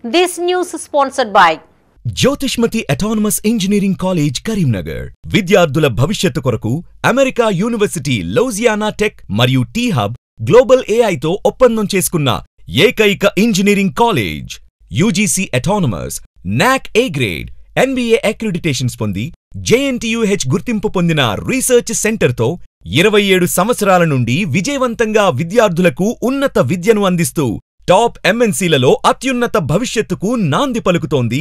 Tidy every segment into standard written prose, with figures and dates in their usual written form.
This news is sponsored by Jyothishmathi autonomous engineering college Karimnagar విద్యార్థుల భవిష్యత్తు కొరకు అమెరికా యూనివర్సిటీ లౌజియానా టెక్ మరియు టీ హబ్ గ్లోబల్ ఏఐతో ఒప్పందం చేసుకున్న ఏకైక ఇంజనీరింగ్ కాలేజ్. యూజీసీ అటానమస్, నాక్ ఏ గ్రేడ్, NBA అక్రిడిటేషన్స్ పొంది JNTUH గుర్తింపు పొందిన రీసెర్చ్ సెంటర్తో 27 సంవత్సరాల నుండి విజయవంతంగా విద్యార్థులకు ఉన్నత విద్యను అందిస్తూ టాప్ MNCలలో అత్యున్నత భవిష్యత్తుకు నాంది పలుకుతోంది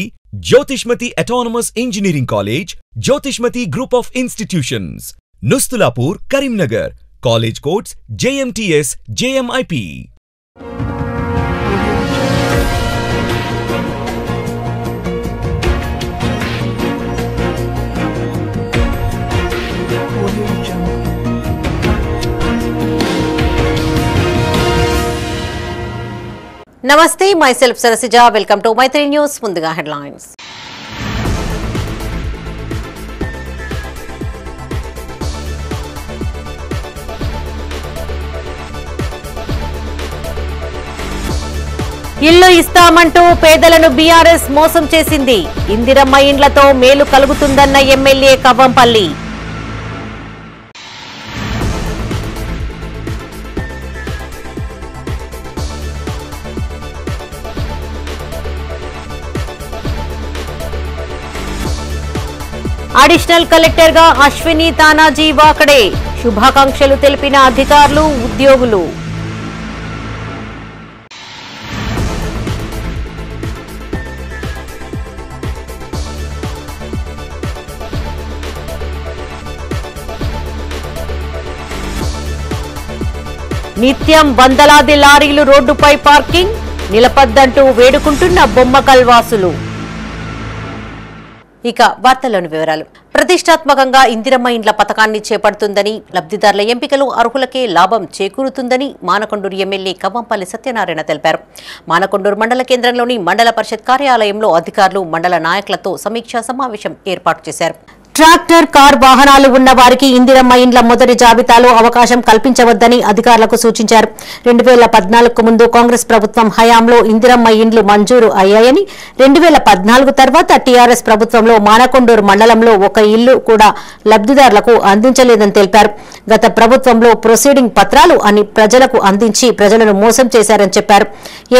Jyothishmathi autonomous engineering college, Jyothishmathi group of institutions, Nustulapur, Karimnagar. College codes JMTS, JMIP. Namaste, myself Sarasija. Welcome to Maitri News. Munduga headlines. ఇల్లు ఇస్తామంటూ పేదలను బీఆర్ఎస్ మోసం చేసింది. ఇందిరమ్మ ఇండ్లతో మేలు కలుగుతుందన్న ఎమ్మెల్యే కవ్వంపల్లి. అడిషనల్ కలెక్టర్ గా అశ్విని తానాజీ వాకడే. శుభాకాంక్షలు తెలిపిన అధికారులు, ఉద్యోగులు. నిత్యం వందలాది లారీలు రోడ్డుపై పార్కింగ్, నిలపద్దంటూ వేడుకుంటున్న బొమ్మకల్ వాసులు. ఇక వార్తల్లోని వివరాలు. ప్రతిష్టాత్మకంగా ఇందిరమ్మ ఇండ్ల పథకాన్ని చేపడుతుందని, లబ్ధిదారుల ఎంపికలు అర్హులకే లాభం చేకూరుతుందని మానకొండూరు ఎమ్మెల్యే కవ్వంపల్లి సత్యనారాయణ తెలిపారు. మానకొండూరు మండల కేంద్రంలోని మండల పరిషత్ కార్యాలయంలో అధికారులు, మండల నాయకులతో సమీక్షా సమావేశం ఏర్పాటు చేశారు. ట్రాక్టర్, కార్ వాహనాలు ఉన్న వారికి ఇందిరమ్మ ఇండ్ల మొదటి జాబితాలో అవకాశం కల్పించవద్దని అధికారులకు సూచించారు. 2014కు ముందు కాంగ్రెస్ ప్రభుత్వం హయాంలో ఇందిరమ్మ ఇండ్లు మంజూరు అయ్యాయని, 2014 తర్వాత టీఆర్ఎస్ ప్రభుత్వంలో మానకొండూరు మండలంలో ఒక ఇల్లు కూడా లబ్ధిదారులకు అందించలేదని తెలిపారు. గత ప్రభుత్వంలో ప్రొసీడింగ్ పత్రాలు అని ప్రజలకు అందించి ప్రజలను మోసం చేశారని చెప్పారు.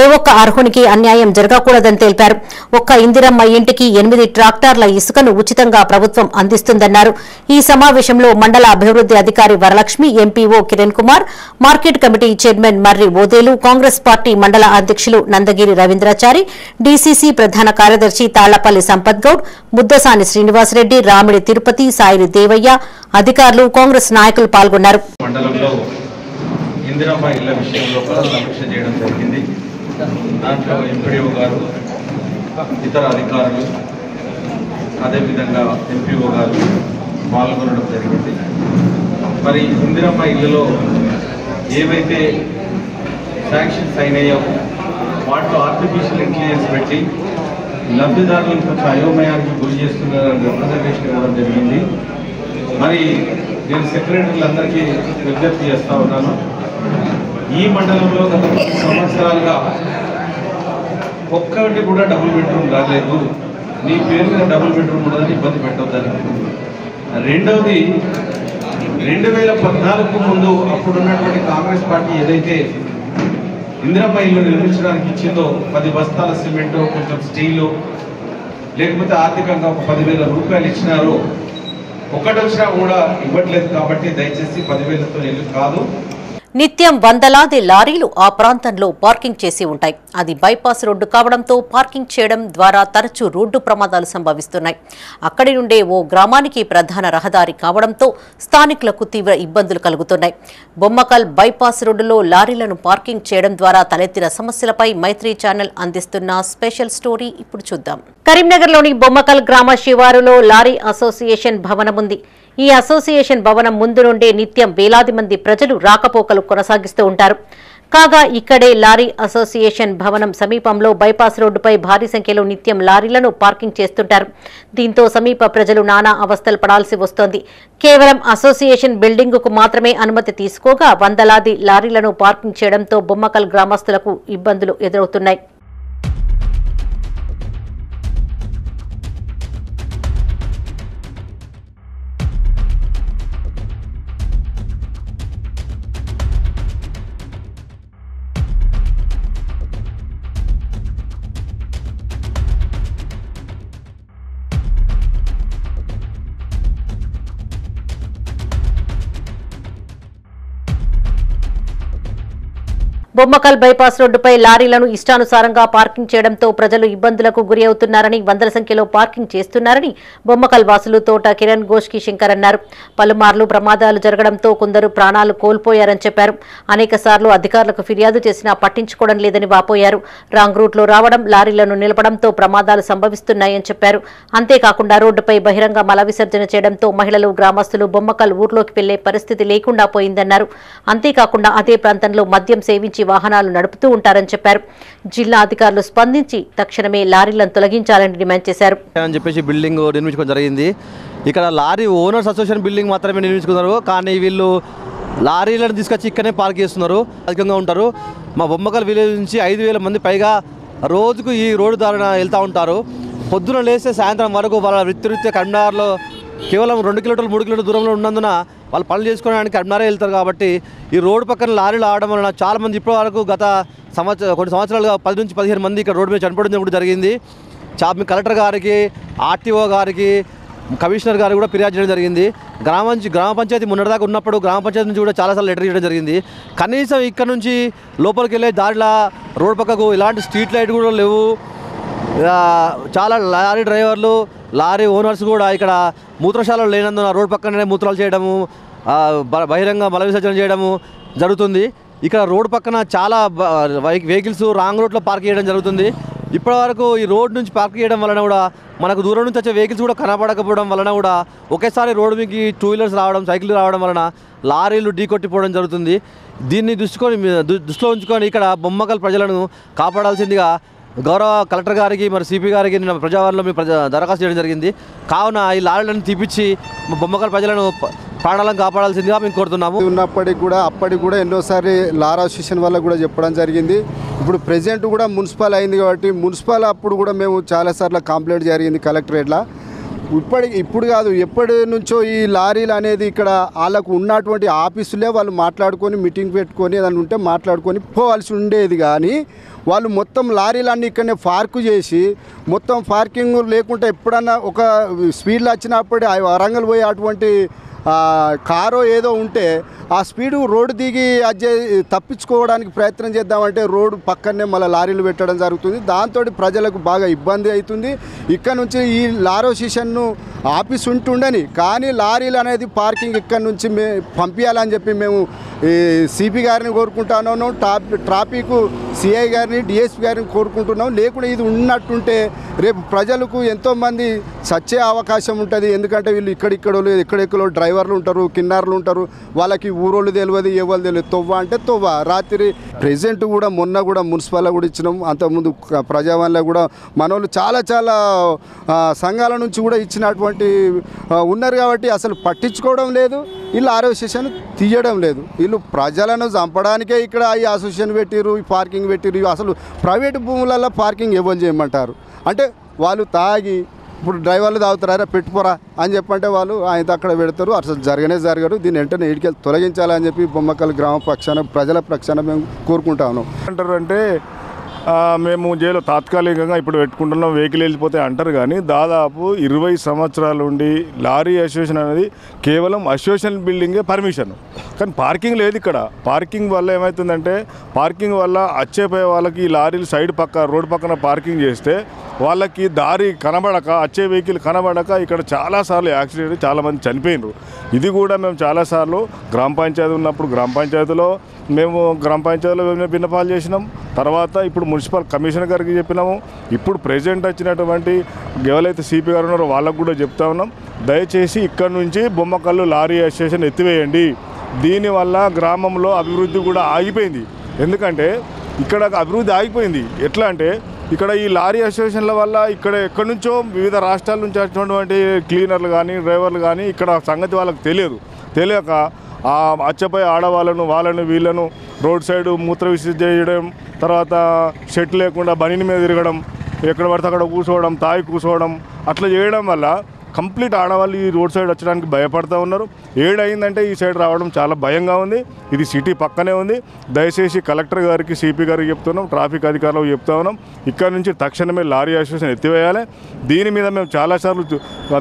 ఏ ఒక్క అర్హునికి అన్యాయం జరగకూడదని తెలిపారు. ఒక్క ఇందిరమ్మ ఇంటికి 8 ట్రాక్టర్ల ఇసుకను ఉచితంగా ప్రభుత్వం అందిస్తుందన్నారు. ఈ సమావేశంలో మండల అభివృద్ధి అధికారి Varalakshmi, MPO Kiran Kumar, market committee chairman Marri Odelu, Congress party మండల అధ్యక్షులు నందగిరి రవీంద్రాచారి, డీసీసీ ప్రధాన కార్యదర్శి తాళ్లపల్లి సంపత్ గౌడ్, ముద్దసాని శ్రీనివాసరెడ్డి, రామిడి తిరుపతి, సాయిరి దేవయ్య, అధికారులు, కాంగ్రెస్ నాయకులు పాల్గొన్నారు. ఇతర అధికారులు, అదేవిధంగా ఎంపీఓ గారు పాల్గొనడం జరిగింది. మరి ఇందిరమ్మ ఇళ్లలో ఏవైతే శాంక్షన్స్ అయినాయో వాటిలో ఆర్టిఫిషియల్ ఇంటెలిజెన్స్ పెట్టి లబ్ధిదారులను కొంచెం అయోమయానికి గురి చేస్తున్నారని రిప్రజెంటేషన్ ఇవ్వడం జరిగింది. మరి నేను సెక్రటరీలందరికీ విజ్ఞప్తి చేస్తూ ఉన్నాను. ఈ మండలంలో గత 10 సంవత్సరాలుగా ఒక్కటి కూడా డబుల్ బెడ్రూమ్ రాలేదు. నీ పేరు మీద డబుల్ బెడ్రూమ్ ఉన్నదని ఇబ్బంది పెట్టొద్దని. రెండవది, 2014కు ముందు అప్పుడున్నటువంటి కాంగ్రెస్ పార్టీ ఏదైతే ఇందిరమ్మ ఇల్లు నిర్మించడానికి ఇచ్చిందో 10 బస్తాల సిమెంటు, కొంచెం స్టీలు, లేకపోతే ఆర్థికంగా ఒక 10,000 రూపాయలు ఇచ్చినారు. ఒక్కటి వచ్చినా కూడా ఇవ్వట్లేదు. కాబట్టి దయచేసి 10,000తో ఇల్లు కాదు. నిత్యం వందలాది లారీలు ఆ ప్రాంతంలో పార్కింగ్ చేసి ఉంటాయి. అది బైపాస్ రోడ్డు కావడంతో పార్కింగ్ చేయడం ద్వారా తరచూ రోడ్డు ప్రమాదాలు సంభవిస్తున్నాయి. అక్కడి నుండే ఓ గ్రామానికి ప్రధాన రహదారి కావడంతో స్థానికులకు తీవ్ర ఇబ్బందులు కలుగుతున్నాయి. బొమ్మకల్ బైపాస్ రోడ్డులో లారీలను పార్కింగ్ చేయడం ద్వారా తలెత్తిన సమస్యలపై మైత్రి ఛానల్ అందిస్తున్న స్పెషల్ స్టోరీ ఇప్పుడు చూద్దాం. కరీంనగర్లోని బొమ్మకల్ గ్రామ శివారులో లారీ అసోసియేషన్ భవనం ఉంది. ఈ అసోసియేషన్ భవనం ముందు నుండే నిత్యం వేలాది మంది ప్రజలు రాకపోకలు కొనసాగిస్తూ ఉంటారు. కాగా ఇక్కడే లారీ అసోసియేషన్ భవనం సమీపంలో బైపాస్ రోడ్డుపై భారీ సంఖ్యలో నిత్యం లారీలను పార్కింగ్ చేస్తుంటారు. దీంతో సమీప ప్రజలు నానా అవస్థలు పడాల్సి వస్తోంది. కేవలం అసోసియేషన్ బిల్డింగుకు మాత్రమే అనుమతి తీసుకోగా వందలాది లారీలను పార్కింగ్ చేయడంతో బొమ్మకల్ గ్రామస్తులకు ఇబ్బందులు ఎదురవుతున్నాయి. బొమ్మకల్ బైపాస్ రోడ్డుపై లారీలను ఇష్టానుసారంగా పార్కింగ్ చేయడంతో ప్రజలు ఇబ్బందులకు గురి అవుతున్నారని, వందల సంఖ్యలో పార్కింగ్ చేస్తున్నారని బొమ్మకల్ వాసులు తోట కిరణ్ గోష్కి శంకర్ అన్నారు. పలుమార్లు ప్రమాదాలు జరగడంతో కొందరు ప్రాణాలు కోల్పోయారని చెప్పారు. అనేకసార్లు అధికారులకు ఫిర్యాదు చేసినా పట్టించుకోవడం లేదని వాపోయారు. రాంగ్ రూట్లో రావడం, లారీలను నిలపడంతో ప్రమాదాలు సంభవిస్తున్నాయని చెప్పారు. అంతేకాకుండా రోడ్డుపై బహిరంగ మల విసర్జన చేయడంతో మహిళలు, గ్రామస్తులు బొమ్మకల్ ఊర్లోకి వెళ్లే పరిస్థితి లేకుండా పోయిందన్నారు. అంతేకాకుండా అదే ప్రాంతంలో మద్యం సేవించి వాహనాలు నడుపుతూ ఉంటారని చెప్పారు. జిల్లా అధికారులు స్పందించి తక్షణమే లారీలను తొలగించాలని డిమాండ్ చేశారు. బిల్డింగ్ నిర్మించుకోవడం జరిగింది. ఇక్కడ లారీ ఓనర్స్ అసోసియేషన్ బిల్డింగ్ మాత్రమే నిర్మించుకున్నారు. కానీ వీళ్ళు లారీలను తీసుకొచ్చి ఇక్కడనే పార్క్ చేస్తున్నారు, అధికంగా ఉంటారు. మా బొమ్మకల్ విలేజ్ నుంచి 5,000 మంది పైగా రోజుకు ఈ రోడ్డు ద్వారా వెళ్తూ ఉంటారు. పొద్దున లేస్తే సాయంత్రం వరకు వాళ్ళ వృత్తిరీత్యా కరీంనగర్లో కేవలం 2 కిలోమీటర్లు 3 కిలోమీటర్ల దూరంలో ఉన్నందున వాళ్ళు పనులు చేసుకోవడానికి కరీంనగర్ వెళ్తారు. కాబట్టి ఈ రోడ్డు పక్కన లారీలు ఆడడం వలన చాలామంది ఇప్పటి వరకు గత కొన్ని సంవత్సరాలుగా 10 నుంచి 15 మంది ఇక్కడ రోడ్డు మీద చనిపోవడం కూడా జరిగింది. కలెక్టర్ గారికి, ఆర్టీఓ గారికి, కమిషనర్ గారికి కూడా ఫిర్యాదు చేయడం జరిగింది. గ్రామ పంచాయతీ మొన్నటిదాకా ఉన్నప్పుడు గ్రామ పంచాయతీ నుంచి కూడా చాలాసార్లు లెటర్ చేయడం జరిగింది. కనీసం ఇక్కడ నుంచి లోపలికి వెళ్ళే దారిలో రోడ్డు పక్కకు ఇలాంటి స్ట్రీట్ లైట్ కూడా లేవు. చాలా లారీ డ్రైవర్లు, లారీ ఓనర్స్ కూడా ఇక్కడ మూత్రశాలలు లేనందున రోడ్డు పక్కనే మూత్రాలు చేయడము, బహిరంగ మల విసర్జన చేయడము జరుగుతుంది. ఇక్కడ రోడ్డు పక్కన చాలా వెహికల్స్ రాంగ్ రోడ్లో పార్క్ చేయడం జరుగుతుంది. ఇప్పటివరకు ఈ రోడ్ నుంచి పార్క్ చేయడం వలన కూడా మనకు దూరం నుంచి వచ్చే వెహికల్స్ కూడా కనబడకపోవడం వలన కూడా ఒకేసారి రోడ్డు మీదకి 2 వీలర్స్ రావడం, సైకిల్ రావడం వలన లారీలు ఢీకొట్టిపోవడం జరుగుతుంది. దీన్ని దృష్టిలో ఉంచుకొని ఇక్కడ బొమ్మకల్ ప్రజలను కాపాడాల్సిందిగా గౌరవ కలెక్టర్ గారికి, మరి సిపి గారికి నిన్న ప్రజావారిలో దరఖాస్తు చేయడం జరిగింది. కావున ఈ లారీలను తీపిచ్చి బొమ్మకల్ ప్రజలను ప్రాణాలను కాపాడాల్సిందిగా మేము కోరుతున్నాము. ఉన్నప్పటికి కూడా అప్పటికి కూడా ఎన్నోసారి లారీ అసోసియేషన్ వల్ల కూడా చెప్పడం జరిగింది. ఇప్పుడు ప్రెజెంట్ కూడా మున్సిపల్ అయింది కాబట్టి మున్సిపల్ అప్పుడు కూడా మేము చాలాసార్లు కంప్లైంట్ జరిగింది కలెక్టరేట్లో. ఇప్పుడు కాదు, ఎప్పటి నుంచో ఈ లారీలు అనేది ఇక్కడ వాళ్ళకు ఉన్నటువంటి ఆఫీసులే వాళ్ళు మాట్లాడుకొని మీటింగ్ పెట్టుకొని ఏదైనా ఉంటే మాట్లాడుకొని పోవాల్సి ఉండేది. కానీ వాళ్ళు మొత్తం లారీలన్నీ ఇక్కడనే పార్కు చేసి మొత్తం పార్కింగ్ లేకుండా ఎప్పుడన్నా ఒక స్పీడ్లో వచ్చినప్పుడు వరంగల్ పోయి అటువంటి కారో ఏదో ఉంటే ఆ స్పీడు రోడ్డు దిగి తప్పించుకోవడానికి ప్రయత్నం చేద్దామంటే రోడ్డు పక్కనే మళ్ళీ లారీలు పెట్టడం జరుగుతుంది. దాంతో ప్రజలకు బాగా ఇబ్బంది అవుతుంది. ఇక్కడ నుంచి ఈ లారీ అసోసియేషన్ను ఆఫీస్ ఉంటుండని, కానీ లారీలు అనేది పార్కింగ్ ఇక్కడ నుంచి పంపించాలని చెప్పి మేము ఈ సిపి గారిని కోరుకుంటున్నాను, ట్రాఫిక్ సిఐ గారిని, డిఎస్పి గారిని కోరుకుంటున్నాం. లేకుండా ఇది ఉన్నట్టుంటే రేపు ప్రజలకు ఎంతోమంది చచ్చే అవకాశం ఉంటుంది. ఎందుకంటే వీళ్ళు ఎక్కడెక్కడో డ్రైవర్లు ఉంటారు, కిన్నారులు ఉంటారు, వాళ్ళకి ఊరోళ్ళు తెలియదు, ఎవరు తెలియదు. తొవ్వ అంటే తొవ్వ. రాత్రి ప్రెజెంట్ కూడా మొన్న కూడా మున్సిపల్లో కూడా ఇచ్చినాం, అంతకుముందు ప్రజావాణిలో కూడా మనోళ్ళు చాలా సంఘాల నుంచి కూడా ఇచ్చినటువంటి ఉన్నారు. కాబట్టి అసలు పట్టించుకోవడం లేదు, వీళ్ళు అసోసియేషన్ తీయడం లేదు. వీళ్ళు ప్రజలను చంపడానికే ఇక్కడ ఈ అసోసియేషన్ పెట్టిరు, ఈ పార్కింగ్ పెట్టిరు. అసలు ప్రైవేటు భూములలో పార్కింగ్ ఎవరు చేయమంటారు? అంటే వాళ్ళు తాగి ఇప్పుడు డ్రైవర్లు తాగుతారా పెట్టుకోరా అని చెప్పంటే వాళ్ళు ఆయన అక్కడ పెడతారు. అసలు జరగరు. దీన్ని వెంటనే ఇడికి తొలగించాలని చెప్పి బొమ్మకల్ గ్రామ పక్షాన, ప్రజల పక్షాన మేము కోరుకుంటాము. అంటారు అంటే మేము జైలు తాత్కాలికంగా ఇప్పుడు పెట్టుకుంటున్నాం, వెహికల్ వెళ్ళిపోతే అంటారు. కానీ దాదాపు 20 సంవత్సరాల నుండి లారీ అసోసియేషన్ అనేది కేవలం అసోసియేషన్ బిల్డింగే పర్మిషన్, కానీ పార్కింగ్ లేదు ఇక్కడ. పార్కింగ్ వల్ల ఏమవుతుందంటే, పార్కింగ్ వల్ల వచ్చేపోయే వాళ్ళకి లారీలు సైడ్ రోడ్డు పక్కన పార్కింగ్ చేస్తే వాళ్ళకి దారి కనబడక, వచ్చే వెహికల్ కనబడక ఇక్కడ చాలాసార్లు యాక్సిడెంట్, చాలామంది చనిపోయినారు. ఇది కూడా మేము చాలాసార్లు గ్రామ పంచాయతీ ఉన్నప్పుడు గ్రామ పంచాయతీలో విన్నపాలు చేసినాం. తర్వాత ఇప్పుడు మున్సిపల్ కమిషనర్ గారికి చెప్పినాము. ఇప్పుడు ప్రెజెంట్ వచ్చినటువంటి ఎవరైతే సిపి గారు ఉన్నారో వాళ్ళకు కూడా చెప్తా ఉన్నాం, దయచేసి ఇక్కడ నుంచి బొమ్మకల్లు లారీ అసోసియేషన్ ఎత్తివేయండి. దీనివల్ల గ్రామంలో అభివృద్ధి కూడా ఆగిపోయింది. ఎందుకంటే ఇక్కడ అభివృద్ధి ఆగిపోయింది. ఎట్లా అంటే ఇక్కడ ఈ లారీ అసోసియేషన్ల వల్ల ఎక్కడి నుంచో వివిధ రాష్ట్రాల నుంచి వచ్చినటువంటి క్లీనర్లు కానీ, డ్రైవర్లు కానీ ఇక్కడ సంగతి వాళ్ళకి తెలియక అచ్చపై ఆడవాళ్ళను వీళ్ళను రోడ్ సైడ్ మూత్ర విసర్జన చేయడం, తర్వాత షెట్ లేకుండా బనీని మీద తిరగడం, ఎక్కడ పడితే అక్కడ కూర్చోవడం, తాగి కూర్చోవడం, అట్లా చేయడం వల్ల కంప్లీట్ ఆడవాళ్ళు ఈ రోడ్ సైడ్ వచ్చడానికి భయపడుతూ ఉన్నారు. ఏడైందంటే ఈ సైడ్ రావడం చాలా భయంగా ఉంది. ఇది సిటీ పక్కనే ఉంది. దయచేసి కలెక్టర్ గారికి, సిపి గారికి చెప్తున్నాం, ట్రాఫిక్ అధికారులకు చెప్తా ఉన్నాం, ఇక్కడ నుంచి తక్షణమే లారీ అసోసియేషన్ ఎత్తివేయాలి. దీని మీద మేము చాలాసార్లు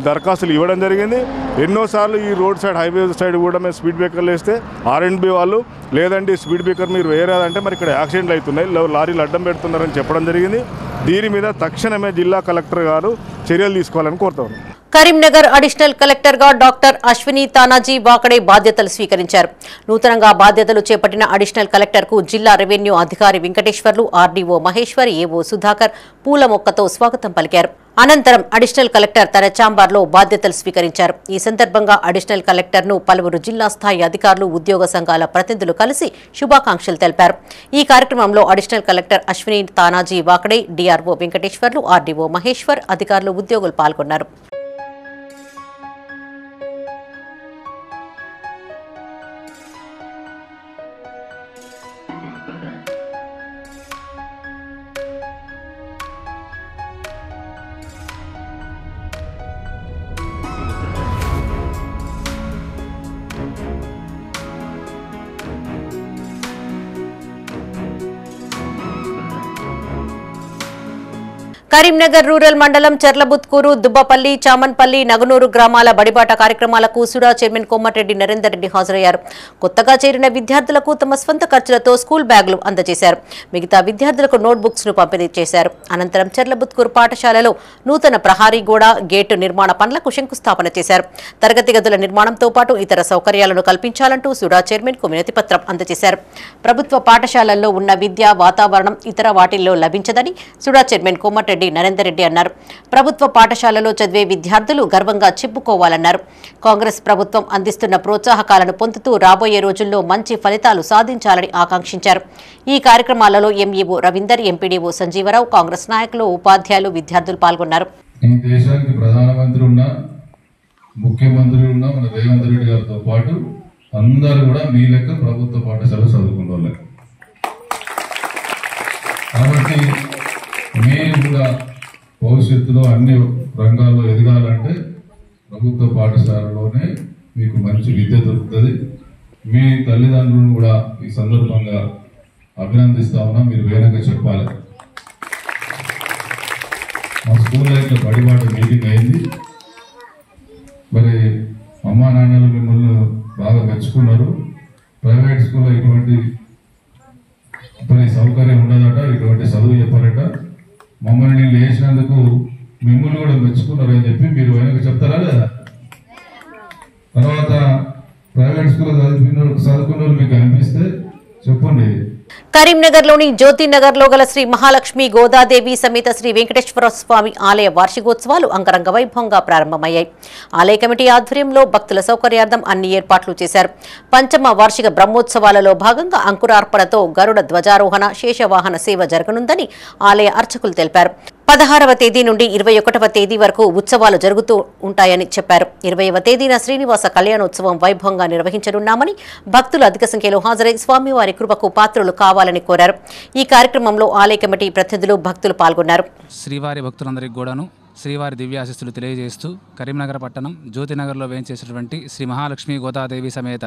దరఖాస్తులు ఇవ్వడం జరిగింది. ఎన్నోసార్లు ఈ రోడ్ సైడ్, హైవే సైడ్ కూడా మేము స్పీడ్ బ్రేకర్లు వేస్తే R&B వాళ్ళు లేదండి స్పీడ్ బ్రేకర్ మీరు వేయరాదంటే మరి ఇక్కడ యాక్సిడెంట్లు అవుతున్నాయి, లారీలు అడ్డం పెడుతున్నారని చెప్పడం జరిగింది. దీని మీద తక్షణమే జిల్లా కలెక్టర్ గారు చర్యలు తీసుకోవాలని కోరుతా ఉన్నాం. కరీంనగర్ అడిషనల్ కలెక్టర్ గా డాక్టర్ అశ్విని తానాజీ వాకడే బాధ్యతలు స్వీకరించారు. నూతనంగా బాధ్యతలు చేపట్టిన అడిషనల్ కలెక్టర్ కు జిల్లా రెవెన్యూ అధికారి వెంకటేశ్వర్లు, ఆర్డీఓ మహేశ్వర్, ఏఓ సుధాకర్ పూల మొక్కతో స్వాగతం పలికారు. అనంతరం అడిషనల్ కలెక్టర్ తన ఛాంబర్లో బాధ్యతలు స్వీకరించారు. ఈ సందర్భంగా అడిషనల్ కలెక్టర్ ను పలువురు జిల్లా స్థాయి అధికారులు, ఉద్యోగ సంఘాల ప్రతినిధులు కలిసి శుభాకాంక్షలు తెలిపారు. ఈ కార్యక్రమంలో additional collector Ashwini Tanaji Wakade, DRO Venkateswarlu, RDO Maheshwar, అధికారులు, ఉద్యోగులు పాల్గొన్నారు. కరీంనగర్ రూరల్ మండలం చర్లబుత్కూరు, దుబ్బపల్లి, చామన్పల్లి, నగనూరు గ్రామాల బడిబాట కార్యక్రమాలకు సుడా చైర్మన్ కోమటిరెడ్డి నరేందర్ రెడ్డి హాజరయ్యారు. కొత్తగా చేరిన విద్యార్థులకు తమ స్వంత ఖర్చులతో స్కూల్ బ్యాగులు అందజేశారు. మిగతా విద్యార్థులకు నోట్బుక్స్ ను పంపిణీ చేశారు. అనంతరం చర్లబుత్కూరు పాఠశాలలో నూతన ప్రహారీ గోడ, గేటు నిర్మాణ పనులకు శంకుస్థాపన చేశారు. తరగతి గదుల నిర్మాణంతో పాటు ఇతర సౌకర్యాలను కల్పించాలంటూ సుడా చైర్మన్ కు వినతి పత్రం అందజేశారు. ప్రభుత్వ పాఠశాలల్లో ఉన్న విద్యా వాతావరణం ఇతర వాటిల్లో లభించదని సుడా చైర్మన్ కోమటిరెడ్డి నరేందర్ రెడ్డి అన్నారు. ప్రభుత్వ పాఠశాలలో చదివే విద్యార్థులు గర్వంగా చెప్పుకోవాలన్నారు. కాంగ్రెస్ ప్రభుత్వం అందిస్తున్న ప్రోత్సాహకాలను పొందుతూ రాబోయే రోజుల్లో మంచి ఫలితాలు సాధించాలని ఆకాంక్షించారు. ఈ కార్యక్రమాలలో ఎంఈఓ రవీందర్, ఎంపీడీఓ సంజీవరావు, కాంగ్రెస్ నాయకులు, ఉపాధ్యాయులు, విద్యార్థులు పాల్గొన్నారు. ఈ దేశానికి ప్రధానమంత్రి ఉన్న, ముఖ్యమంత్రి ఉన్న మన రేవంత్ రెడ్డి గారితో పాటు అందరూ కూడా మీ లెక్క ప్రభుత్వ పాఠశాల చదువుకున్న వాళ్ళే. కాబట్టి మీరు కూడా భవిష్యత్తులో అన్ని రంగాల్లో ఎదగాలంటే ప్రభుత్వ పాఠశాలలోనే మీకు మంచి విద్య దొరుకుతుంది. మీ తల్లిదండ్రులను కూడా ఈ సందర్భంగా అభినందిస్తా ఉన్నా. మీరు వేరంగా చెప్పాలి. మా స్కూల్లో ఇట్లా బడిబాట మీటింగ్ అయింది. మరి అమ్మా నాన్నలు మిమ్మల్ని బాగా మెచ్చుకున్నారు. ప్రైవేట్ స్కూల్లో ఇటువంటి సౌకర్యం ఉండదట, ఇటువంటి చదువు చెప్పారట. మమ్మల్ని నేను లేచినందుకు మిమ్మల్ని కూడా మెచ్చుకున్నారు అని చెప్పి మీరు వెనక చెప్తారా లేదా? తర్వాత ప్రైవేట్ స్కూల్లో చదువుకున్న మీకు అనిపిస్తే చెప్పండి. కరీంనగర్లోని జ్యోతినగర్లో గల శ్రీ మహాలక్ష్మి గోదాదేవి సమేత శ్రీ వెంకటేశ్వర స్వామి ఆలయ వార్షికోత్సవాలు అంగరంగ వైభవంగా ప్రారంభమయ్యాయి. ఆలయ కమిటీ ఆధ్వర్యంలో భక్తుల సౌకర్యార్థం అన్ని ఏర్పాట్లు చేశారు. పంచమ వార్షిక బ్రహ్మోత్సవాలలో భాగంగా అంకురార్పణతో గరుడ ధ్వజారోహణ, శేషవాహన సేవ జరగనుందని ఆలయ అర్చకులు తెలిపారు. 16వ తేదీ నుండి 21వ తేదీ వరకు ఉత్సవాలు జరుగుతూ ఉంటాయని చెప్పారు. 20వ తేదీన శ్రీనివాస కళ్యాణోత్సవం వైభవంగా నిర్వహించనున్నామని, భక్తులు అధిక సంఖ్యలో హాజరై స్వామివారి కృపకు పాత్రులు కావాలని కోరారు. ఈ కార్యక్రమంలో ఆలయ కమిటీ ప్రతినిధులు, భక్తులు పాల్గొన్నారు. శ్రీవారి భక్తులందరికీ కూడాను శ్రీవారి దివ్యాశిస్తులు తెలియజేస్తూ కరీంనగర్ పట్టణం జ్యోతినగర్లో వేయించేసినటువంటి శ్రీ మహాలక్ష్మి గోదాదేవి సమేత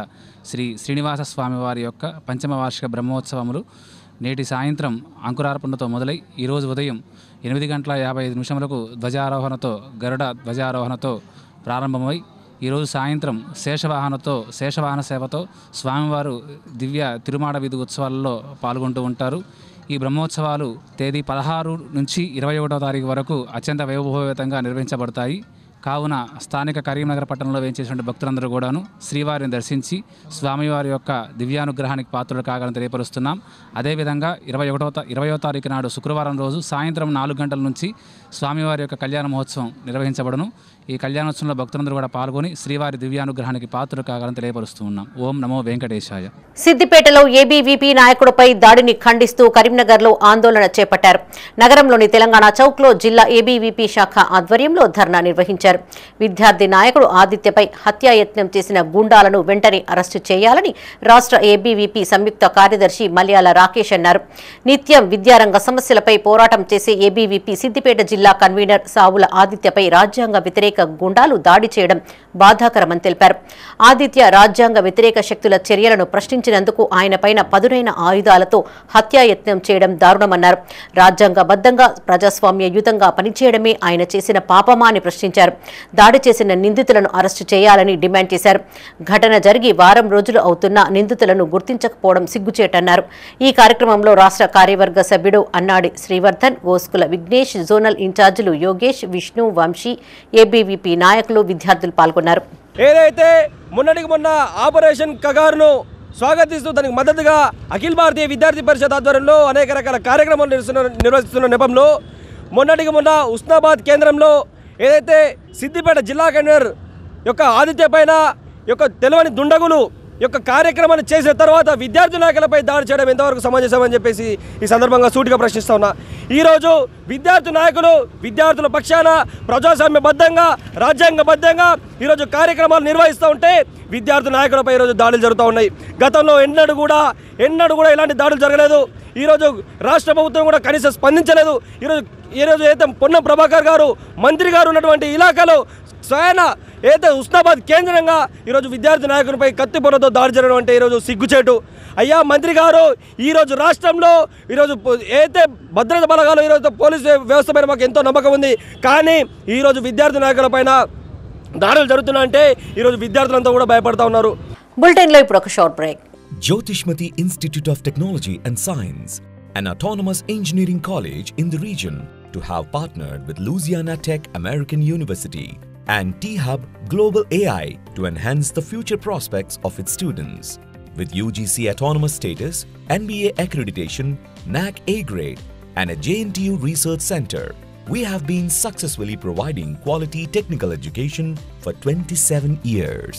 శ్రీ శ్రీనివాస స్వామివారి యొక్క పంచమ వార్షిక బ్రహ్మోత్సవములు నేటి సాయంత్రం అంకురార్పణతో మొదలై ఈరోజు ఉదయం 8:55 ధ్వజారోహణతో, గరుడ ధ్వజారోహణతో ప్రారంభమై ఈరోజు సాయంత్రం శేషవాహన సేవతో స్వామివారు దివ్య తిరుమాడ వీధి ఉత్సవాలలో పాల్గొంటూ ఉంటారు. ఈ బ్రహ్మోత్సవాలు తేదీ 16 నుంచి 21వ తారీఖు వరకు అత్యంత వైభవోపేతంగా నిర్వహించబడతాయి. కావున స్థానిక కరీంనగర్ పట్టణంలో వేయించేటువంటి భక్తులందరూ కూడాను శ్రీవారిని దర్శించి స్వామివారి యొక్క దివ్యానుగ్రహానికి పాత్రలు కావాలని తెలియపరుస్తున్నాం. అదేవిధంగా 20వ తారీఖు నాడు శుక్రవారం రోజు సాయంత్రం 4 గంటల నుంచి స్వామివారి యొక్క కళ్యాణ మహోత్సవం నిర్వహించబడును. ఈ కళ్యాణోత్సవంలో భక్తులందరూ కూడా పాల్గొని శ్రీవారి దివ్యానుగ్రహానికి పాత్రలు కావాలని తెలియపరుస్తూ ఉన్నాం. ఓం నమో వెంకటేశాయ. సిద్దిపేటలో ఏబీవీపీ నాయకుడిపై దాడిని ఖండిస్తూ కరీంనగర్లో ఆందోళన చేపట్టారు. నగరంలోని తెలంగాణ చౌక్లో జిల్లా ఏబీవీపీ శాఖ ఆధ్వర్యంలో ధర్నా నిర్వహించారు. పిలుపునిచ్చారు. విద్యార్థి నాయకుడు ఆదిత్యపై హత్యాయత్నం చేసిన గూండాలను వెంటనే అరెస్టు చేయాలని రాష్ట్ర ఏబీవీపీ సంయుక్త కార్యదర్శి మల్యాల రాకేష్ అన్నారు. నిత్యం విద్యారంగ సమస్యలపై పోరాటం చేసే ఏబీవీపీ సిద్దిపేట జిల్లా కన్వీనర్ సావుల ఆదిత్యపై రాజ్యాంగ వ్యతిరేక గూండాలు దాడి చేయడం బాధాకరమని తెలిపారు. ఆదిత్య రాజ్యాంగ వ్యతిరేక శక్తుల చర్యలను ప్రశ్నించినందుకు ఆయనపైన పదునైన ఆయుధాలతో హత్యాయత్నం చేయడం దారుణమన్నారు. రాజ్యాంగబద్ధంగా ప్రజాస్వామ్యయుతంగా పనిచేయడమే ఆయన చేసిన పాపమా అని ప్రశ్నించారు. దాడి చేసిన నిందితులను అరెస్టు చేయాలని డిమాండ్ చేశారు. ఘటన జరిగి వారం రోజులు అవుతున్నా నిందితులను గుర్తించకపోవడం సిగ్గుచేటన్నారు. ఈ కార్యక్రమంలో రాష్ట్ర కార్యవర్గ సభ్యుడు అన్నాడి శ్రీవర్ధన్, గోస్కుల విఘ్నేష్, జోనల్ ఇన్ఛార్జీలు యోగేష్, విష్ణు, వంశీ, ఏబీవీపీ నాయకులు, విద్యార్థులు పాల్గొన్నారు. ఏదైతే మొన్నటికి మొన్న ఆపరేషన్ కగారును స్వాగతిస్తూ దానికి మద్దతుగా అఖిల భారతీయ విద్యార్థి పరిషత్ ఆధ్వర్యంలో అనేక రకాల కార్యక్రమాలు నిర్వహిస్తున్న నేపథ్యంలో మొన్నటికి మొన్న ఉస్నాబాద్ కేంద్రంలో ఏదైతే సిద్దిపేట జిల్లా కన్వీనర్ యొక్క ఆదిత్య పైన యొక్క తెలియని దుండగులు యొక్క కార్యక్రమాన్ని చేసిన తర్వాత విద్యార్థి నాయకులపై దాడి చేయడం ఎంతవరకు సమంజసమని చెప్పేసి ఈ సందర్భంగా సూటిగా ప్రశ్నిస్తా ఉన్నా. ఈరోజు విద్యార్థి నాయకులు విద్యార్థుల పక్షాన ప్రజాస్వామ్యబద్ధంగా రాజ్యాంగబద్ధంగా ఈరోజు కార్యక్రమాలు నిర్వహిస్తూ ఉంటే విద్యార్థి నాయకులపై ఈరోజు దాడులు జరుగుతూ ఉన్నాయి. గతంలో ఎన్నడూ కూడా ఇలాంటి దాడులు జరగలేదు. ఈరోజు రాష్ట్ర ప్రభుత్వం కూడా కనీసం స్పందించలేదు. ఈరోజు అయితే పొన్నం ప్రభాకర్ గారు మంత్రి గారు ఉన్నటువంటి ఇలాకాలో స్వయాన ఏదైతే ఉస్నాబాద్ కేంద్రంగా ఈరోజు విద్యార్థి నాయకులపై కత్తిపొరతో దాడి జరగడం అంటే ఈరోజు సిగ్గుచేటు. అయ్యా మంత్రి గారు, ఈరోజు రాష్ట్రంలో ఈరోజు ఏదైతే భద్రతా బలగాలు ఈరోజు పోలీసు వ్యవస్థ పైన మాకు ఎంతో నమ్మకం ఉంది. కానీ ఈరోజు విద్యార్థి నాయకులపైన దాడులు జరుగుతున్నాయంటే ఈరోజు విద్యార్థులంతా కూడా భయపడతా ఉన్నారు. బులెటిన్లో ఇప్పుడు ఒక short break. Jyotishmati Institute of Technology and Science, an autonomous engineering college in the region, to have partnered with Louisiana Tech American University and T-Hub Global AI to enhance the future prospects of its students. With UGC autonomous status, NBA accreditation, NAC A grade, and a JNTU research center, we have been successfully providing quality technical education for 27 years.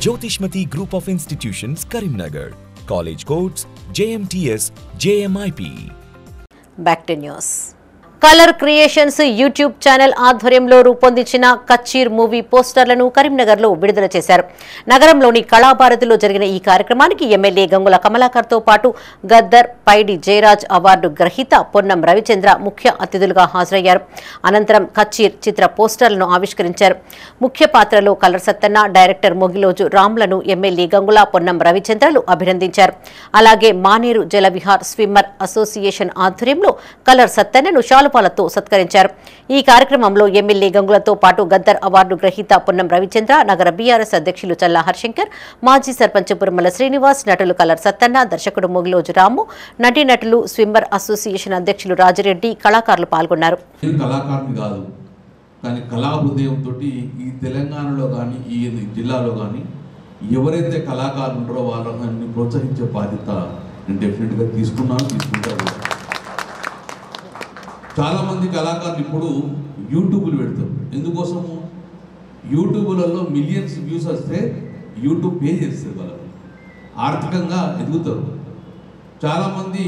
Jyotishmati Group of Institutions, Karimnagar. College codes JMTS, JMIP. Back to news. Colour creations YouTube channel ఆధ్వర్యంలో రూపొందించిన కచ్చీర్ movie పోస్టర్లను కరీంనగర్లో విడుదల చేశారు. నగరంలోని కళాభారతిలో జరిగిన ఈ కార్యక్రమానికి MLA Gangula కమలాకర్తో పాటు గద్దర్, పైడి జయరాజ్ అవార్డు గ్రహీత పొన్నం రవిచంద్ర ముఖ్య అతిథులుగా హాజరయ్యారు. అనంతరం కచ్చీర్ చిత్ర పోస్టర్లను ఆవిష్కరించారు. ముఖ్య పాత్రలో కలర్ సత్తన్న, డైరెక్టర్ మొగిలోజు రామ్లను ఎమ్మెల్యే గంగుల, పొన్నం రవిచంద్రలు అభినందించారు. అలాగే మానేరు జలవిహార్ స్విమ్మర్ అసోసియేషన్ ఆధ్వర్యంలో కలర్ సత్తన్నను పాలతో సత్కరించారు. ఈ కార్యక్రమంలో ఎమ్మెల్యే గంగులతో పాటు గద్దర్ అవార్డు గ్రహీత పొన్నం రవిచంద్ర, నగర బీఆర్ఎస్ అధ్యక్షులు చల్లా హర్శంకర్, మాజీ సర్పంచ్ పురుమల శ్రీనివాస్, నటులు కలర్ సత్తన్న, దర్శకుడు మొగిలోజు రాము, నటీనటులు, స్విమ్మర్ అసోసియేషన్ అధ్యక్షులు రాజిరెడ్డి, కళాకారులు పాల్గొన్నారు. కళాకారుని కాదు, కానీ కళా హృదయంతో ఈ తెలంగాణలో కానీ ఈ జిల్లాలో కానీ ఎవరైతే కళాకారులు ఉంటారో వాళ్ళని ప్రోత్సహించే బాధ్యత నేను డెఫినెట్గా తీసుకుంటారు. చాలామంది కళాకారులు ఇప్పుడు యూట్యూబ్లు పెడతారు. ఎందుకోసము? యూట్యూబ్లలో మిలియన్స్ వ్యూస్ వస్తే యూట్యూబ్ పే చేస్తుంది, వాళ్ళకు ఆర్థికంగా ఎదుగుతారు. చాలామంది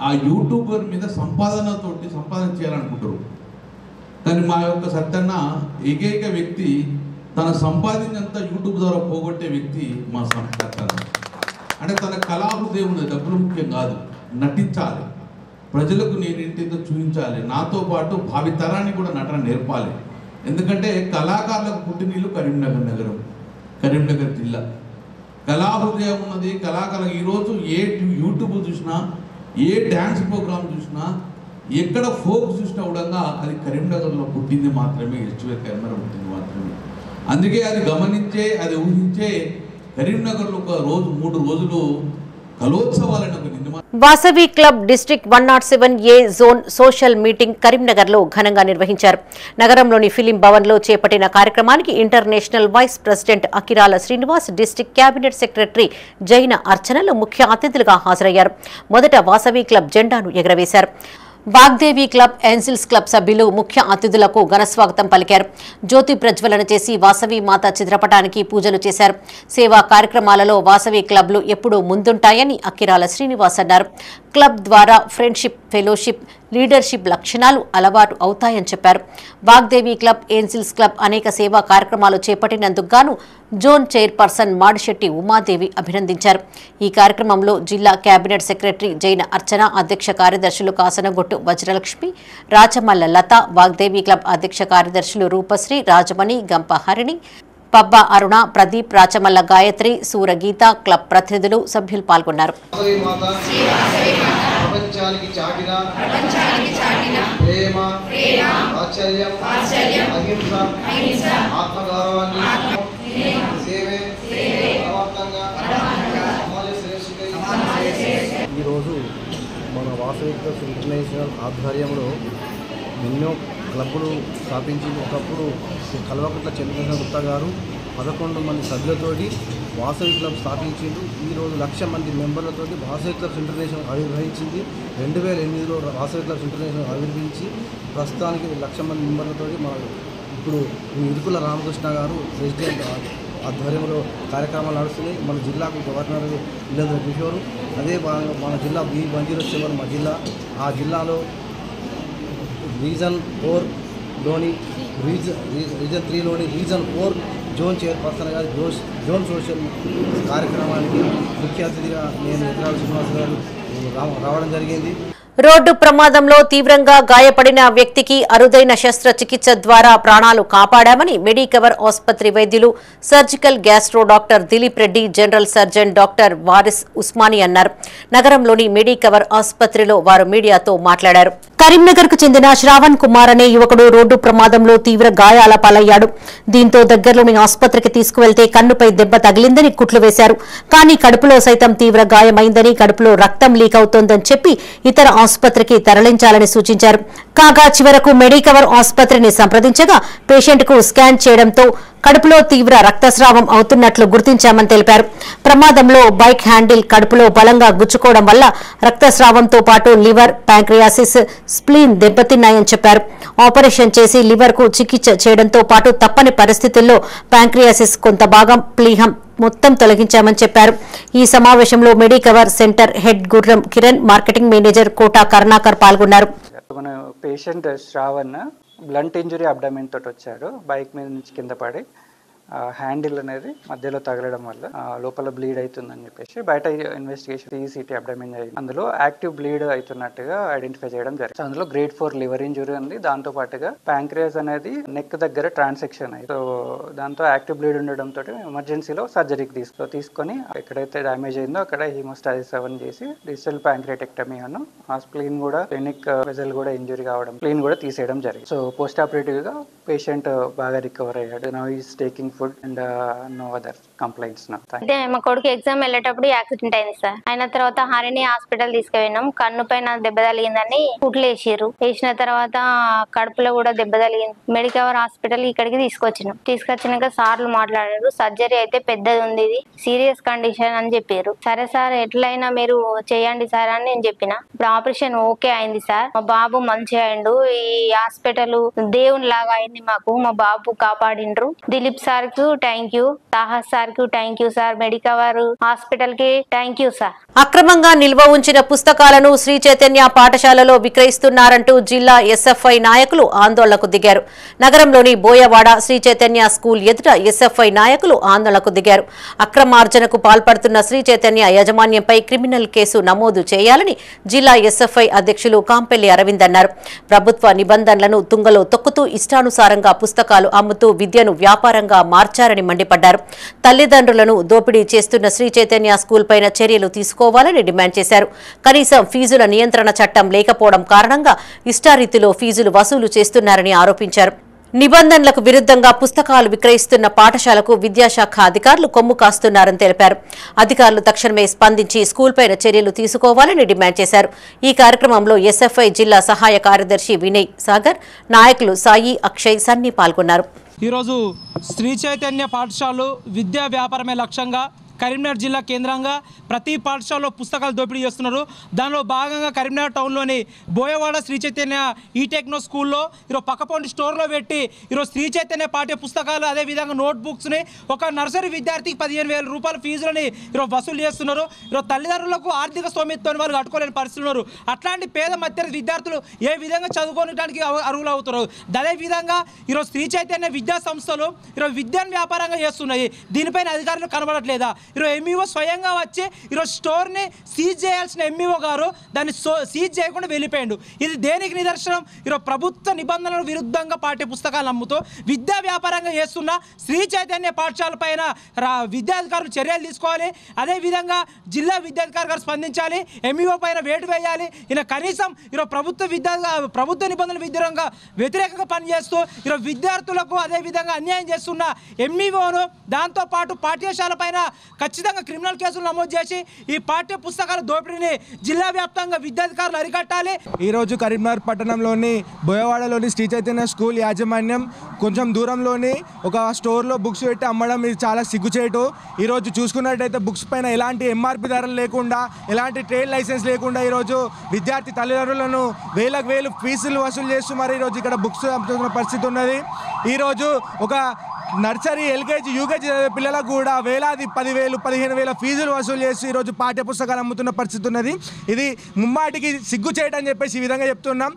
ఆ యూట్యూబర్ మీద సంపాదన చేయాలనుకుంటారు. కానీ మా యొక్క సత్తన్న ఏకైక వ్యక్తి తన సంపాదించినంత యూట్యూబ్ ద్వారా పోగొట్టే వ్యక్తి మా సత్తన్న. అంటే తన కళా హృదయం ఉంది, డబ్బులు ముఖ్యం కాదు, నటించాలి, ప్రజలకు నేను ఏంటిదో చూపించాలి, నాతో పాటు భావితరాన్ని కూడా నటన నేర్పాలి. ఎందుకంటే కళాకారులకు పుట్టినీళ్ళు కరీంనగర్ జిల్లా. కళా హృదయం ఉన్నది, కళాకారులు ఈరోజు ఏ యూట్యూబ్ చూసినా, ఏ డ్యాన్స్ ప్రోగ్రామ్ చూసినా, ఎక్కడ ఫోక్ చూసినా కూడా అది కరీంనగర్లో పుట్టింది మాత్రమే, కరీంనగర్ పుట్టింది మాత్రమే. అందుకే అది గమనించే, అది ఊహించే కరీంనగర్లో ఒక రోజు 3 రోజులు కలోత్సవాలను Vasavi club district 107A zone social meeting కరీంనగర్లో ఘనంగా నిర్వహించారు. నగరంలోని ఫిలిం భవన్లో చేపట్టిన కార్యక్రమానికి international vice president Akirala Srinivas, district cabinet secretary Jaina అర్చనలు ముఖ్య అతిథులుగా హాజరయ్యారు. మొదట వాసవి క్లబ్ జెండాను ఎగురవేశారు. వాగ్దేవి క్లబ్, ఏంజిల్స్ క్లబ్ సభ్యులు ముఖ్య అతిథులకు ఘనస్వాగతం పలికారు. జ్యోతి ప్రజ్వలన చేసి వాసవి మాత చిత్రపటానికి పూజలు చేశారు. సేవా కార్యక్రమాలలో వాసవి క్లబ్లు ఎప్పుడూ ముందుంటాయని అక్కిరాల శ్రీనివాస్ అన్నారు. క్లబ్ ద్వారా ఫ్రెండ్షిప్, ఫెలోషిప్, లీడర్షిప్ లక్షణాలు అలవాటు అవుతాయని చెప్పారు. వాగ్దేవి క్లబ్, ఏన్సిల్స్ క్లబ్ అనేక సేవా కార్యక్రమాలు చేపట్టినందుకు గాను జోన్ చైర్పర్సన్ మాడిశెట్టి ఉమాదేవి అభినందించారు. ఈ కార్యక్రమంలో జిల్లా కేబినెట్ సెక్రటరీ జైన అర్చన, అధ్యక్ష కార్యదర్శులు కాసనగొట్టు వజ్రలక్ష్మి, రాచమల్ల లత, వాగ్దేవి క్లబ్ అధ్యక్ష కార్యదర్శులు రూపశ్రీ, రాజమణి, గంప హరిణి, పబ్బా అరుణ, ప్రదీప్, రాచమల్ల గాయత్రి, సూరగీత, క్లబ్ ప్రతినిధులు, సభ్యులు పాల్గొన్నారు. ప్రపంచానికి చాటిన ప్రేమ, వాత్సల్యం, అహింస, ఆత్మగౌరవాన్ని, సేవే సమాజ శ్రేష్ఠులై. ఈరోజు మన వాసవి క్లబ్స్ ఇంటర్నేషనల్ ఆధ్వర్యంలో ఎన్నో క్లబ్బులు స్థాపించి ఒకప్పుడు కల్వకుంట్ల చంద్రశేఖర గుప్తా గారు 11 మంది సభ్యులతోటి వాసవి క్లబ్ స్థాపించింది. ఈరోజు 1,00,000 మంది మెంబర్లతోటి వాసవి క్లబ్స్ ఇంటర్నేషనల్ ఆవిర్భవించింది. 2008లో వాసవి క్లబ్స్ ఇంటర్నేషనల్ ఆవిర్భవించి ప్రస్తుతానికి 1,00,000 మంది మెంబర్లతోటి మన ఇప్పుడు ఇరుకుల రామకృష్ణ గారు ప్రెసిడెంట్ ఆధ్వర్యంలో కార్యక్రమాలు నడుస్తున్నాయి. మన జిల్లాకు గవర్నర్ వీరేంద్ర కిషోర్, అదే మన జిల్లా B107 మా జిల్లా. ఆ జిల్లాలో రీజన్ 4లోని రీజన్ 3లోని రీజన్ 4 జోన్ చైర్పర్సన్ గారు జోన్ సోషల్ కార్యక్రమానికి ముఖ్య అతిథిగా నేను ఎదురాల శ్రీనివాస్ గారు రావడం జరిగింది. రోడ్డు ప్రమాదంలో తీవ్రంగా గాయపడిన వ్యక్తికి అరుదైన శస్త్రచికిత్స ద్వారా ప్రాణాలు కాపాడామని మెడికవర్ ఆసుపత్రి వైద్యులు, surgical gastro doctor Dilip Reddy, general surgeon doctor Waris Usmani అన్నారు. నగరంలోని మెడికవర్ ఆసుపత్రిలో వారు మీడియాతో మాట్లాడారు. కరీంనగర్ కు చెందిన శ్రావణ్ కుమార్ అనే యువకుడు రోడ్డు ప్రమాదంలో తీవ్ర గాయాల పాలయ్యాడు. దీంతో దగ్గరలోని ఆసుపత్రికి తీసుకువెళ్తే కన్నుపై దెబ్బ తగిలిందని కుట్లు వేశారు. కానీ కడుపులో సైతం తీవ్ర గాయమైందని, కడుపులో రక్తం లీక్ అవుతోందని చెప్పి ఇతర ఆసుపత్రికి తరలించాలని సూచించారు. కాగా చివరకు మెడికవర్ ఆసుపత్రిని సంప్రదించగా పేషెంట్ కు స్కాన్ చేయడంతో కడుపులో తీవ్ర రక్తస్రావం అవుతున్నట్లు గుర్తించామని తెలిపారు. ప్రమాదంలో బైక్ హ్యాండిల్ కడుపులో బలంగా గుచ్చుకోవడం వల్ల రక్తస్రావంతో పాటు లివర్, ప్యాంక్రియాసిస్, స్ప్లీన్ దెబ్బతిన్నాయని చెప్పారు. ఆపరేషన్ చేసి లివర్ కు చికిత్స చేయడంతో పాటు తప్పని పరిస్థితుల్లో ప్యాంక్రియాసిస్ కొంత భాగం, ప్లీహం మొత్తం తొలగించామని చెప్పారు. ఈ సమావేశంలో Medicover centre head Gurram Kiran, marketing manager Kota Karunakar పాల్గొన్నారు. మన patient Shravan blunt injury abdomen తోటి వచ్చాడు. బైక్ మీద నుంచి కింద పడి హ్యాండిల్ అనేది మధ్యలో తగలడం వల్ల లోపల బ్లీడ్ అవుతుందని చెప్పేసి బయట ఇన్వెస్టిగేషన్ CCT అబ్డమెన్ జరిగింది. అందులో యాక్టివ్ బ్లీడ్ అవుతున్నట్టుగా ఐడెంటిఫై చేయడం జరిగింది. అందులో గ్రేడ్ 4 లివర్ ఇంజరీ ఉంది. దాంతో పాటుగా ప్యాంక్రియాస్ అనేది నెక్ దగ్గర ట్రాన్సాక్షన్ అయ్యి, సో దాంతో యాక్టివ్ బ్లీడ్ ఉండడంతో ఎమర్జెన్సీలో సర్జరీకి తీసుకొని ఎక్కడైతే డ్యామేజ్ అయిందో అక్కడ హీమోస్టాసిస్ 7 చేసి డిజిటల్ ప్యాంక్రియాటెక్టమీ అను ఆ స్ప్లీన్ కూడా క్లినిక్ వెజల్ కూడా ఇంజరీ కావడం, స్ప్లీన్ కూడా తీసేయడం జరిగింది. సో పోస్ట్ ఆపరేటివ్ గా పేషెంట్ బాగా రికవర్ అయ్యాడు. Now is taking food and no other complaints. అయితే మా కొడుకు ఎగ్జామ్ వెళ్ళేటప్పుడు యాక్సిడెంట్ అయింది సార్. అయిన తర్వాత హరిణి హాస్పిటల్ తీసుకువెళ్ళినాం. కన్ను పైన దెబ్బ తగిలిందని కుట్లు వేసిన తర్వాత కడుపులో కూడా దెబ్బ తగిలింది. మెడికవర్ హాస్పిటల్ ఇక్కడికి తీసుకొచ్చినాక సార్లు మాట్లాడారు. సర్జరీ అయితే పెద్దది ఉంది, ఇది సీరియస్ కండిషన్ అని చెప్పారు. సరే సార్ ఎట్లయినా మీరు చేయండి సార్ అని నేను చెప్పిన. ఇప్పుడు ఆపరేషన్ ఓకే అయింది సార్. మా బాబు మంచిగా అయిండు. ఈ హాస్పిటల్ దేవుని లాగా అయింది మాకు. మా బాబు కాపాడిండ్రు. దిలీప్ సార్ కు థ్యాంక్ యూ, సాహస్ సార్ కు thank you sir, Medicover hospital కి థ్యాంక్ యూ సార్. అక్రమంగా నిల్వ ఉంచిన పుస్తకాలను శ్రీ చైతన్య పాఠశాలలో విక్రయిస్తున్నారంటూ జిల్లా SFI నాయకులు ఆందోళనకు దిగారు. నగరంలోని బోయవాడ శ్రీ చైతన్య స్కూల్ ఎదుట SFI నాయకులు ఆందోళనకు దిగారు. అక్రమార్జనకు పాల్పడుతున్న శ్రీ చైతన్య యాజమాన్యంపై క్రిమినల్ కేసు నమోదు చేయాలని జిల్లా SFI అధ్యక్షులు కాంపెల్లి అరవింద్ అన్నారు. ప్రభుత్వ నిబంధనలను తుంగలో తొక్కుతూ ఇష్టానుసారంగా పుస్తకాలు అమ్ముతూ విద్యను వ్యాపారంగా మార్చారని మండిపడ్డారు. తల్లిదండ్రులను దోపిడీ చేస్తున్న శ్రీ చైతన్య స్కూల్ పైన చర్యలు తీసుకోవాలని డిమాండ్ చేశారు. కనీసం ఫీజుల నియంత్రణ చట్టం లేకపోవడం కారణంగా ఇష్టారీతిలో ఫీజులు వసూలు చేస్తున్నారని ఆరోపించారు. నిబంధనలకు విరుద్ధంగా పుస్తకాలు విక్రయిస్తున్న పాఠశాలకు విద్యాశాఖ అధికారులు కొమ్ము కాస్తున్నారని తెలిపారు. అధికారులు తక్షణమే స్పందించి స్కూల్ పైన చర్యలు తీసుకోవాలని డిమాండ్ చేశారు. ఈ కార్యక్రమంలో SFI జిల్లా సహాయ కార్యదర్శి వినయ్ సాగర్, నాయకులు సాయి, అక్షయ్, సన్నీ పాల్గొన్నారు. ఈరోజు శ్రీ చైతన్య పాఠశాలలు విద్యా వ్యాపారమే లక్ష్యంగా కరీంనగర్ జిల్లా కేంద్రంగా ప్రతి పాఠశాలలో పుస్తకాలు దోపిడీ చేస్తున్నారు. దానిలో భాగంగా కరీంనగర్ టౌన్లోని బోయవాడ శ్రీ చైతన్య ఈటెక్నో స్కూల్లో ఈరోజు పక్కపొంటి స్టోర్లో పెట్టి ఈరోజు శ్రీ చైతన్య పాఠ్య పుస్తకాలు అదేవిధంగా నోట్బుక్స్ని ఒక నర్సరీ విద్యార్థికి 15,000 రూపాయల ఫీజులని ఈరోజు వసూలు చేస్తున్నారు. ఈరోజు తల్లిదండ్రులకు ఆర్థిక స్తోమతతో వాళ్ళు కట్టుకోలేని పరిస్థితులు ఉన్నారు. అట్లాంటి పేద మధ్యతరగతి విద్యార్థులు ఏ విధంగా చదువుకోవడానికి అర్హులు అవుతారు. అదేవిధంగా ఈరోజు శ్రీ చైతన్య విద్యా సంస్థలు ఈరోజు విద్యాను వ్యాపారంగా చేస్తున్నాయి. దీనిపైన అధికారులు కనబడట్లేదా? ఈరోజు ఎంఈఓ స్వయంగా వచ్చి ఈరోజు స్టోర్ని సీజ్ చేయాల్సిన ఎంఈఓ గారు దాన్ని సీజ్ చేయకుండా వెళ్ళిపోయాడు. ఇది దేనికి నిదర్శనం? ఈరోజు ప్రభుత్వ నిబంధనల విరుద్ధంగా పాఠ్య పుస్తకాలు అమ్ముతూ విద్యా వ్యాపారంగా చేస్తున్న శ్రీ చైతన్య పాఠశాల పైన విద్యాధికారులు చర్యలు తీసుకోవాలి. అదేవిధంగా జిల్లా విద్యాధికారి గారు స్పందించాలి. ఎంఈఓ పైన వేటు వేయాలి. ఈయన కనీసం ఈరోజు ప్రభుత్వ నిబంధనల విధంగా వ్యతిరేకంగా పనిచేస్తూ ఈరోజు విద్యార్థులకు అదేవిధంగా అన్యాయం చేస్తున్న ఎంఈఓను దాంతోపాటు పాఠ్యశాల పైన ఖచ్చితంగా క్రిమినల్ కేసులు నమోదు చేసి ఈ పాఠ్య పుస్తకాల దోపిడీని జిల్లా వ్యాప్తంగా విద్యాధికారులు అరికట్టాలి. ఈరోజు కరీంనగర్ పట్టణంలోని బోయవాడలోని శ్రీ చైతన్య స్కూల్ యాజమాన్యం కొంచెం దూరంలోని ఒక స్టోర్లో బుక్స్ పెట్టి అమ్మడం ఇది చాలా సిగ్గుచేటు. ఈరోజు చూసుకున్నట్టయితే బుక్స్ పైన ఎలాంటి ఎంఆర్పి ధరలు లేకుండా ఎలాంటి ట్రేడ్ లైసెన్స్ లేకుండా ఈరోజు విద్యార్థి తల్లిదండ్రులను వేలకు వేలు ఫీజులు వసూలు చేస్తూ మరి ఈరోజు ఇక్కడ బుక్స్ అమ్ముతున్న పరిస్థితి ఉన్నది. ఈరోజు ఒక నర్సరీ ఎల్కేజీ యూకేజీ పిల్లలకు కూడా వేలాది 10,000 15,000 ఫీజులు వసూలు చేసి ఈరోజు పాఠ్య పుస్తకాలు అమ్ముతున్న పరిస్థితి ఉన్నది. ఇది ముమ్మాటికి సిగ్గు చేయటని చెప్పేసి ఈ విధంగా చెప్తున్నాం.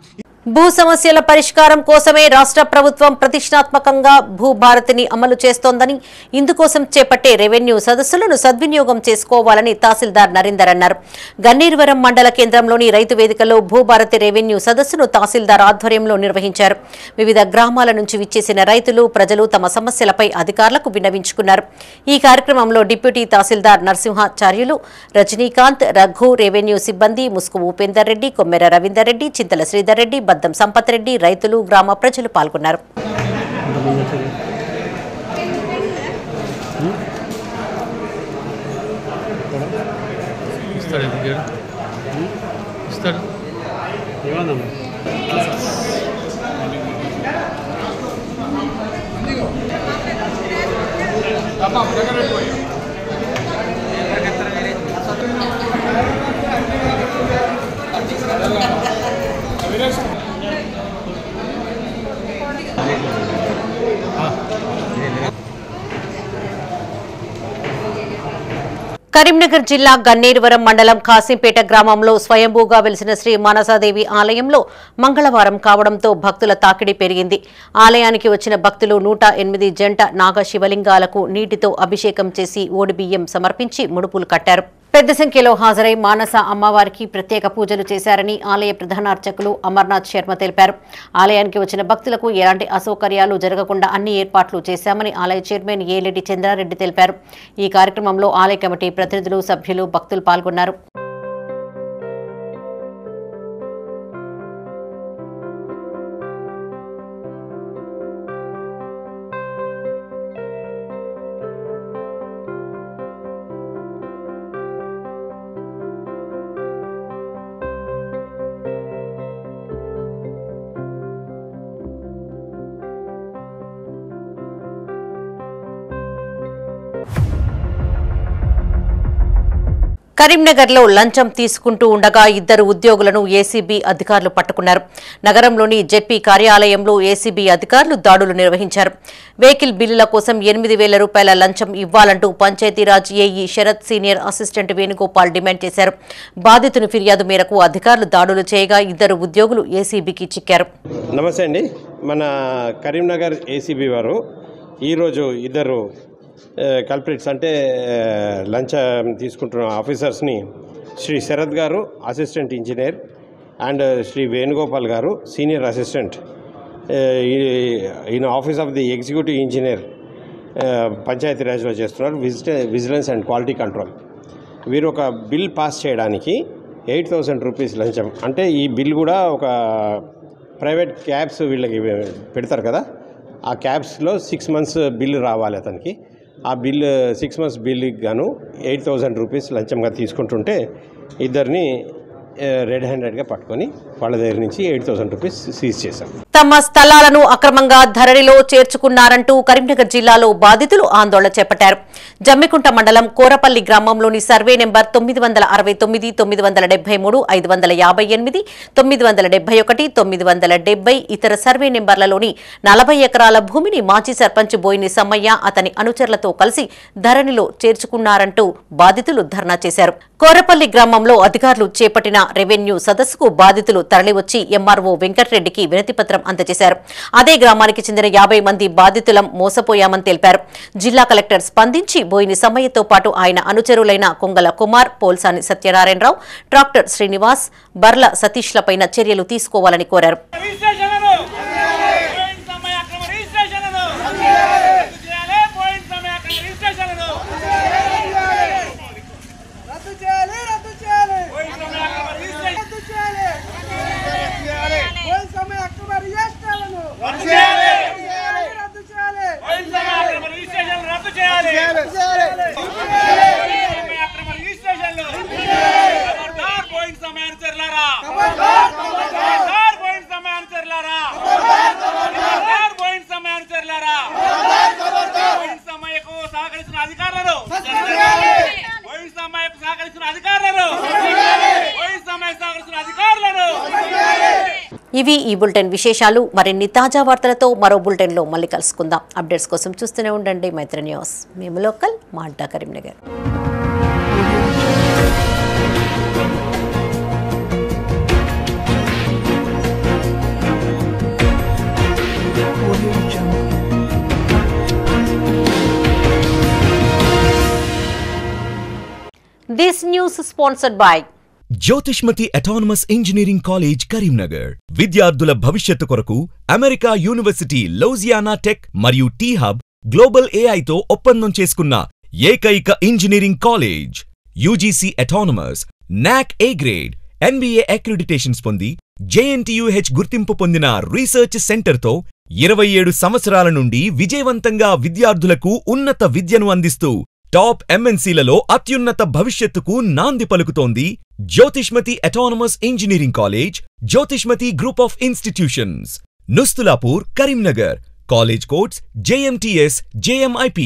భూ సమస్యల పరిష్కారం కోసమే రాష్ట్ర ప్రభుత్వం ప్రతిష్టాత్మకంగా భూభారతిని అమలు చేస్తోందని ఇందుకోసం చేపట్టే రెవెన్యూ సదస్సులను సద్వినియోగం చేసుకోవాలని తహసీల్దార్ నరేందర్ అన్నారు. గన్నేరువరం మండల కేంద్రంలోని రైతు వేదికలో భూభారతి రెవెన్యూ సదస్సును తహసీల్దార్ ఆధ్వర్యంలో నిర్వహించారు. వివిధ గ్రామాల నుంచి విచ్చేసిన రైతులు ప్రజలు తమ సమస్యలపై అధికారులకు విన్నవించుకున్నారు. ఈ కార్యక్రమంలో డిప్యూటీ తహసీల్దార్ నరసింహాచార్యులు, రజనీకాంత్, రఘు, రెవెన్యూ సిబ్బంది ముసుకు ఉపేందర్ రెడ్డి, కొమ్మెర రవీందర్ రెడ్డి, చింతల శ్రీధర్ రెడ్డి, బద్దం సంపత్ రెడ్డి, రైతులు, గ్రామ ప్రజలు పాల్గొన్నారు. కరీంనగర్ జిల్లా గన్నేరువరం మండలం కాసింపేట గ్రామంలో స్వయంభూగా వెలిసిన శ్రీ మానసాదేవి ఆలయంలో మంగళవారం కావడంతో భక్తుల తాకిడి పెరిగింది. ఆలయానికి వచ్చిన భక్తులు 108 జంట నాగ శివలింగాలకు నీటితో అభిషేకం చేసి ఓడిబియ్యం సమర్పించి ముడుపులు కట్టారు. పెద్ద సంఖ్యలో హాజరై మానస అమ్మవారికి ప్రత్యేక పూజలు చేశారని ఆలయ ప్రధానార్చకులు అమర్నాథ్ శర్మ తెలిపారు. ఆలయానికి వచ్చిన భక్తులకు ఎలాంటి అసౌకర్యాలు జరగకుండా అన్ని ఏర్పాట్లు చేశామని ఆలయ చైర్మన్ ఏలెడ్డి చంద్రారెడ్డి తెలిపారు. ఈ కార్యక్రమంలో ఆలయ కమిటీ ప్రతినిధులు, సభ్యులు, భక్తులు పాల్గొన్నారు. కరీంనగర్లో లంచం తీసుకుంటూ ఉండగా 2 ఉద్యోగులను ఏసీబీ అధికారులు పట్టుకున్నారు. నగరంలోని జెడ్పీ కార్యాలయంలో ఏసీబీ అధికారులు దాడులు నిర్వహించారు. వెహికల్ బిల్లుల కోసం 8,000 రూపాయల లంచం ఇవ్వాలంటూ Panchayati Raj AE Sharath senior assistant Venugopal demand చేశారు. బాధితుని ఫిర్యాదు మేరకు అధికారులు దాడులు చేయగా 2 ఉద్యోగులు ఏసీబీకి చిక్కారు. నమస్తే అండి. మన కరీంనగర్ ఏసీబీ వారు ఈరోజు 2 కల్ప్రిట్స్ అంటే లంచం తీసుకుంటున్న ఆఫీసర్స్ని శ్రీ శరత్ గారు assistant engineer and Shri Venugopal గారు సీనియర్ అసిస్టెంట్ ఈయన office of the executive engineer పంచాయతీరాజ్లో చేస్తున్నారు, విజిలెన్స్ అండ్ క్వాలిటీ కంట్రోల్. వీరు ఒక బిల్ పాస్ చేయడానికి 8,000 రూపీస్ లంచం. అంటే ఈ బిల్ కూడా ఒక ప్రైవేట్ క్యాబ్స్ వీళ్ళకి పెడతారు కదా, ఆ క్యాబ్స్లో 6 మంత్స్ బిల్లు రావాలి అతనికి. ఆ బిల్లు 6 మంత్స్ బిల్లుకి గాను 8,000 రూపీస్ లంచంగా తీసుకుంటుంటే ఇద్దరిని రెడ్ హ్యాండెడ్గా పట్టుకొని వాళ్ళ దగ్గర నుంచి 8,000 రూపీస్ సీజ్ చేశాం. తమ స్థలాలను అక్రమంగా ధరణిలో చేర్చుకున్నారంటూ కరీంనగర్ జిల్లాలో బాధితులు ఆందోళన చేపట్టారు. జమ్మికుంట మండలం కోరపల్లి గ్రామంలోని సర్వే నెంబర్ 969, 973, 558, 971, 970 ఇతర సర్వే నెంబర్లలోని 40 ఎకరాల భూమిని మాజీ సర్పంచ్ బోయిని సమ్మయ్య అతని అనుచరులతో కలిసి ధరణిలో చేర్చుకున్నారంటూ బాధితులు ధర్నా చేశారు. కోరపల్లి గ్రామంలో అధికారులు చేపట్టిన రెవెన్యూ సదస్సుకు బాధితులు తరలివచ్చి ఎంఆర్ఓ వెంకటరెడ్డికి వినతిపత్రం అందజేశారు. అదే గ్రామానికి చెందిన 50 మంది బాధితులం మోసపోయామని తెలిపారు. జిల్లా కలెక్టర్ స్పందించి బోయిని సమ్మయ్యతో పాటు ఆయన అనుచరులైన కొంగల కుమార్, పోల్సాని సత్యనారాయణరావు, ట్రాక్టర్ శ్రీనివాస్, బర్ల సతీష్లపైన చర్యలు తీసుకోవాలని కోరారు. ఇవి ఈ బులెటిన్ విశేషాలు. మరిన్ని తాజా వార్తలతో మరో బులెటిన్ లో మళ్ళీ కలుసుకుందాం. అప్డేట్స్ కోసం చూస్తూనే ఉండండి మైత్రి న్యూస్. మేము లోకల్, మా అడ్డా Karimnagar. This news is sponsored by Jyothishmathi autonomous engineering college Karimnagar. విద్యార్థుల భవిష్యత్తు కొరకు అమెరికా యూనివర్సిటీ లౌజియానా టెక్ మరియు టీ హబ్ గ్లోబల్ ఏఐతో ఒప్పందం చేసుకున్న ఏకైక ఇంజనీరింగ్ కాలేజ్. యూజీసీ అటానమస్, నాక్ ఏ గ్రేడ్, NBA అక్రిడిటేషన్స్ పొంది JNTUH గుర్తింపు పొందిన రీసెర్చ్ సెంటర్తో 27 సంవత్సరాల నుండి విజయవంతంగా విద్యార్థులకు ఉన్నత విద్యను అందిస్తూ టాప్ MNCలలో అత్యున్నత భవిష్యత్తుకు నాంది పలుకుతోంది Jyothishmathi autonomous engineering college, Jyothishmathi group of institutions, Nustulapur, Karimnagar. College codes JMTS, JMIP.